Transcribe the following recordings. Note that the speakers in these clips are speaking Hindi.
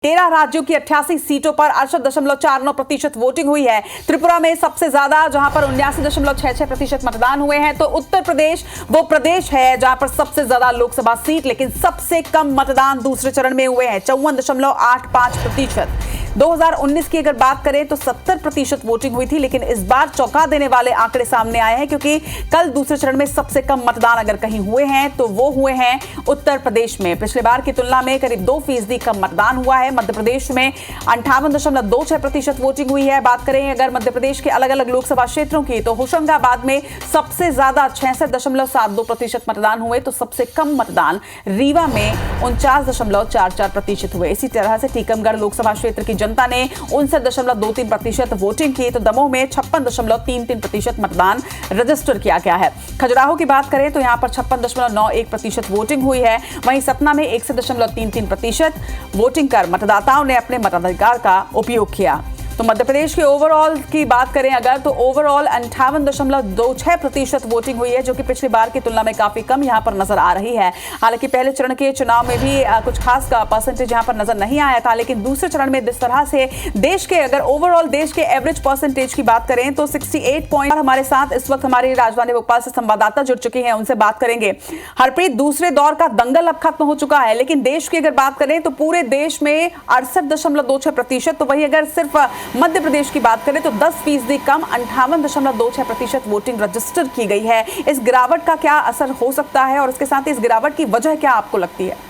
13 राज्यों की 88 सीटों पर 68.49% वोटिंग हुई है। त्रिपुरा में सबसे ज्यादा, जहां पर 79.66% मतदान हुए हैं। तो उत्तर प्रदेश वो प्रदेश है जहां पर सबसे ज्यादा लोकसभा सीट, लेकिन सबसे कम मतदान दूसरे चरण में हुए हैं, 54.85%। 2019 की अगर बात करें तो 70% वोटिंग हुई थी, लेकिन इस बार चौंका देने वाले आंकड़े सामने आए हैं, क्योंकि कल दूसरे चरण में सबसे कम मतदान अगर कहीं हुए हैं तो वो हुए हैं उत्तर प्रदेश में। पिछले बार की तुलना में करीब 2% कम मतदान हुआ है। मध्य प्रदेश में 58.26% वोटिंग हुई है। बात करें अगर मध्य प्रदेश के अलग अलग लोकसभा क्षेत्रों की, तो होशंगाबाद में सबसे ज्यादा 66.72% मतदान हुए, तो सबसे कम मतदान रीवा में 49.44% हुए। इसी तरह से टीकमगढ़ लोकसभा क्षेत्र की जनता ने 59.23% वोटिंग की, तो दमोह में 56.33% मतदान रजिस्टर किया गया है। खजुराहो की बात करें तो यहां पर 56.91% वोटिंग हुई है। वहीं सतना में 61.33% वोटिंग कर मतदाताओं ने अपने मताधिकार का उपयोग किया। तो मध्य प्रदेश के ओवरऑल की बात करें अगर, तो ओवरऑल 58.26% वोटिंग हुई है, जो कि पिछली बार की तुलना में काफी कम यहां पर नजर आ रही है। हालांकि पहले चरण के चुनाव में भी कुछ खास का परसेंटेज यहां पर नजर नहीं आया था, लेकिन दूसरे चरण में जिस तरह से देश के, अगर ओवरऑल देश के एवरेज परसेंटेज की बात करें तो 68 पॉइंट। हमारे साथ इस वक्त हमारी राजधानी भोपाल से संवाददाता जुड़ चुके हैं, उनसे बात करेंगे। हरप्रीत, दूसरे दौर का दंगल अब खत्म हो चुका है, लेकिन देश की अगर बात करें तो पूरे देश में 68.26%, तो वही अगर सिर्फ मध्य प्रदेश की बात करें तो 10% कम 58.26% वोटिंग रजिस्टर की गई है। इस गिरावट का क्या असर हो सकता है और इसके साथ ही इस गिरावट की वजह क्या आपको लगती है?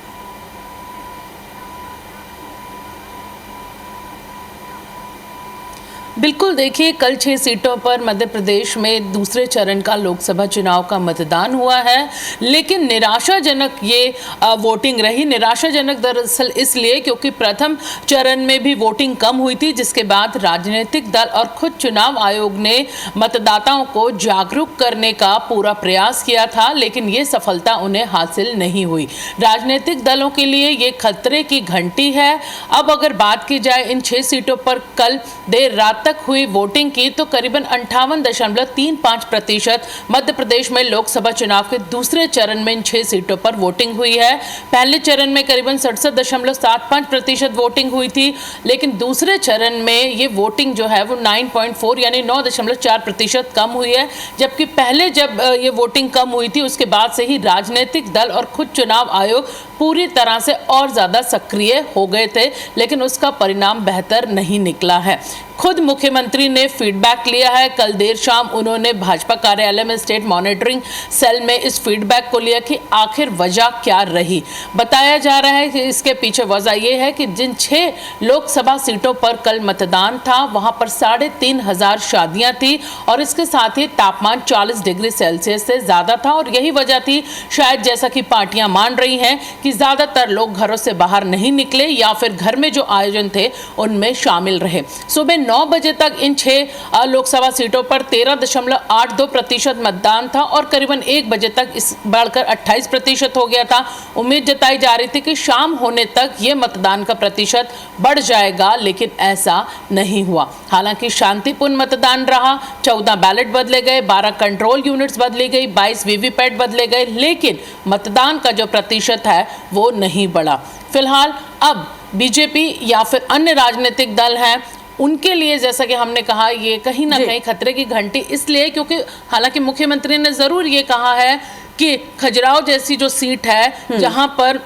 बिल्कुल, देखिए, कल 6 सीटों पर मध्य प्रदेश में दूसरे चरण का लोकसभा चुनाव का मतदान हुआ है, लेकिन निराशाजनक ये वोटिंग रही। निराशाजनक दरअसल इसलिए क्योंकि प्रथम चरण में भी वोटिंग कम हुई थी, जिसके बाद राजनीतिक दल और खुद चुनाव आयोग ने मतदाताओं को जागरूक करने का पूरा प्रयास किया था, लेकिन ये सफलता उन्हें हासिल नहीं हुई। राजनीतिक दलों के लिए ये खतरे की घंटी है। अब अगर बात की जाए इन 6 सीटों पर कल देर रात तक हुई वोटिंग की, तो करीबन 58.35% मध्य प्रदेश में लोकसभा चुनाव के दूसरे चरण में इन 6 सीटों पर वोटिंग हुई है। पहले चरण में करीबन 67.75% वोटिंग हुई थी, लेकिन दूसरे चरण में ये वोटिंग जो है वो 9.4 यानी 9.4% कम हुई है। जबकि पहले जब ये वोटिंग कम हुई थी, उसके बाद से ही राजनीतिक दल और खुद चुनाव आयोग पूरी तरह से और ज्यादा सक्रिय हो गए थे, लेकिन उसका परिणाम बेहतर नहीं निकला है। खुद मुख्यमंत्री ने फीडबैक लिया है। कल देर शाम उन्होंने भाजपा कार्यालय में स्टेट मॉनिटरिंग सेल में इस फीडबैक को लिया कि आखिर वजह क्या रही। बताया जा रहा है कि इसके पीछे वजह यह है कि जिन 6 लोकसभा सीटों पर कल मतदान था, वहां पर 3,500 शादियां थी और इसके साथ ही तापमान 40 डिग्री सेल्सियस से ज्यादा था। और यही वजह थी शायद, जैसा कि पार्टियां मान रही हैं, कि ज्यादातर लोग घरों से बाहर नहीं निकले या फिर घर में जो आयोजन थे उनमें शामिल रहे। सुबह 9 बजे तक इन 6 लोकसभा सीटों पर 13.82% मतदान था और करीबन 1 बजे तक इस बढ़कर 28% हो गया था। उम्मीद जताई जा रही थी कि शाम होने तक ये मतदान का प्रतिशत बढ़ जाएगा, लेकिन ऐसा नहीं हुआ। हालांकि शांतिपूर्ण मतदान रहा। 14 बैलेट बदले गए, 12 कंट्रोल यूनिट्स बदली गई, 22 वीवीपैट बदले गए, लेकिन मतदान का जो प्रतिशत है वो नहीं बढ़ा। फिलहाल अब बीजेपी या फिर अन्य राजनीतिक दल हैं, उनके लिए जैसा कि हमने कहा, ये कहीं ना कहीं खतरे की घंटी इसलिए क्योंकि हालांकि मुख्यमंत्री ने जरूर ये कहा है कि खजुराहो जैसी जो सीट है, जहां पर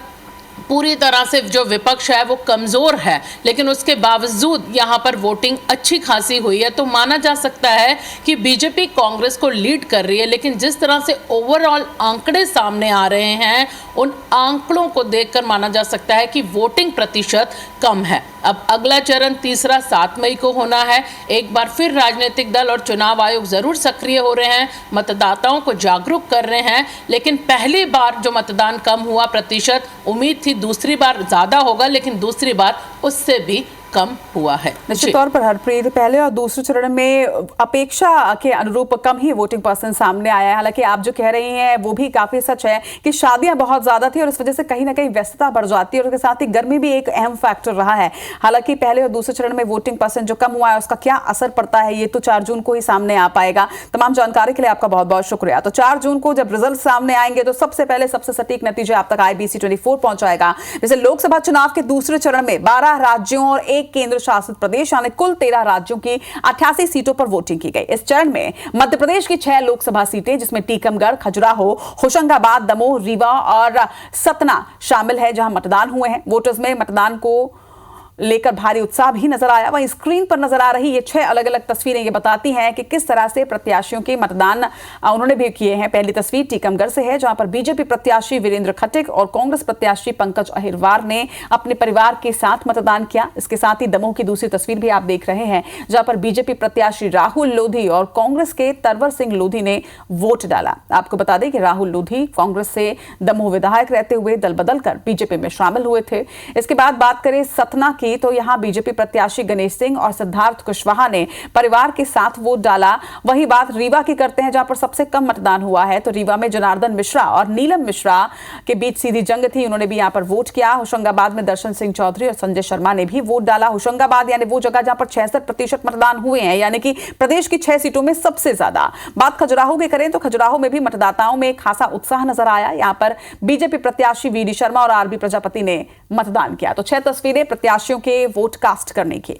पूरी तरह से जो विपक्ष है वो कमजोर है, लेकिन उसके बावजूद यहाँ पर वोटिंग अच्छी खासी हुई है, तो माना जा सकता है कि बीजेपी कांग्रेस को लीड कर रही है। लेकिन जिस तरह से ओवरऑल आंकड़े सामने आ रहे हैं, उन आंकड़ों को देखकर माना जा सकता है कि वोटिंग प्रतिशत कम है। अब अगला चरण तीसरा 7 मई को होना है। एक बार फिर राजनीतिक दल और चुनाव आयोग जरूर सक्रिय हो रहे हैं, मतदाताओं को जागरूक कर रहे हैं, लेकिन पहली बार जो मतदान कम हुआ प्रतिशत, उम्मीद थी दूसरी बार ज्यादा होगा, लेकिन दूसरी बार उससे भी कम हुआ है। निश्चित तौर पर हरप्रीत, पहले और दूसरे चरण में अपेक्षा के अनुरूप कम ही वोटिंग पर्सन सामने आया है। हालांकि आप जो कह रही हैं वो भी काफी सच है कि शादियां बहुत ज्यादा थी और इस वजह से कहीं ना कहीं व्यस्तता बढ़ जाती है और उसके साथ ही गर्मी भी एक अहम फैक्टर रहा है। हालांकि पहले और दूसरे चरण में वोटिंग पर्सन जो कम हुआ है उसका क्या असर पड़ता है ये तो 4 जून को ही सामने आ पाएगा। तमाम जानकारी के लिए आपका बहुत बहुत शुक्रिया। तो 4 जून को जब रिजल्ट सामने आएंगे तो सबसे पहले सबसे सटीक नतीजे आप तक IBC 24 पहुंचाएगा। जैसे लोकसभा चुनाव के दूसरे चरण में 12 राज्यों और 1 केंद्र शासित प्रदेश यानी कुल 13 राज्यों की 88 सीटों पर वोटिंग की गई। इस चरण में मध्य प्रदेश की 6 लोकसभा सीटें जिसमें टीकमगढ़, खजुराहो, होशंगाबाद, दमोह, रीवा और सतना शामिल है जहां मतदान हुए हैं। वोटर्स में मतदान को लेकर भारी उत्साह भी नजर आया। वहीं स्क्रीन पर नजर आ रही ये 6 अलग अलग तस्वीरें ये बताती हैं कि किस तरह से प्रत्याशियों के मतदान उन्होंने भी किए हैं। पहली तस्वीर टीकमगढ़ से है जहां पर बीजेपी प्रत्याशी वीरेंद्र खटिक और कांग्रेस प्रत्याशी पंकज अहिरवार ने अपने परिवार के साथ मतदान किया। इसके साथ ही दमोह की दूसरी तस्वीर भी आप देख रहे हैं जहां पर बीजेपी प्रत्याशी राहुल लोधी और कांग्रेस के तरवर सिंह लोधी ने वोट डाला। आपको बता दें कि राहुल लोधी कांग्रेस से दमोह विधायक रहते हुए दल बदलकर बीजेपी में शामिल हुए थे। इसके बाद बात करें सतना तो यहां बीजेपी प्रत्याशी गणेश सिंह और सिद्धार्थ कुशवाहा ने परिवार के साथ वोट डाला। वही बात रीवा की करते हैं जहां पर सबसे कम मतदान हुआ है। तो रीवा में जनार्दन मिश्रा और नीलम मिश्रा के बीच सीधी जंग थी, उन्होंने भी यहां पर वोट किया। होशंगाबाद में दर्शन सिंह चौधरी और संजय शर्मा ने भी वोट डाला। होशंगाबाद यानी वो जगह जहां पर 66% मतदान हुए हैं, यानी कि प्रदेश की 6 सीटों में सबसे ज्यादा। बात खजुराहो की करें तो खजुराहो में भी मतदाताओं में खासा उत्साह नजर आया। यहां पर बीजेपी प्रत्याशी VD शर्मा और RB प्रजापति ने मतदान किया। तो 6 तस्वीरें प्रत्याशियों के वोट कास्ट करने की।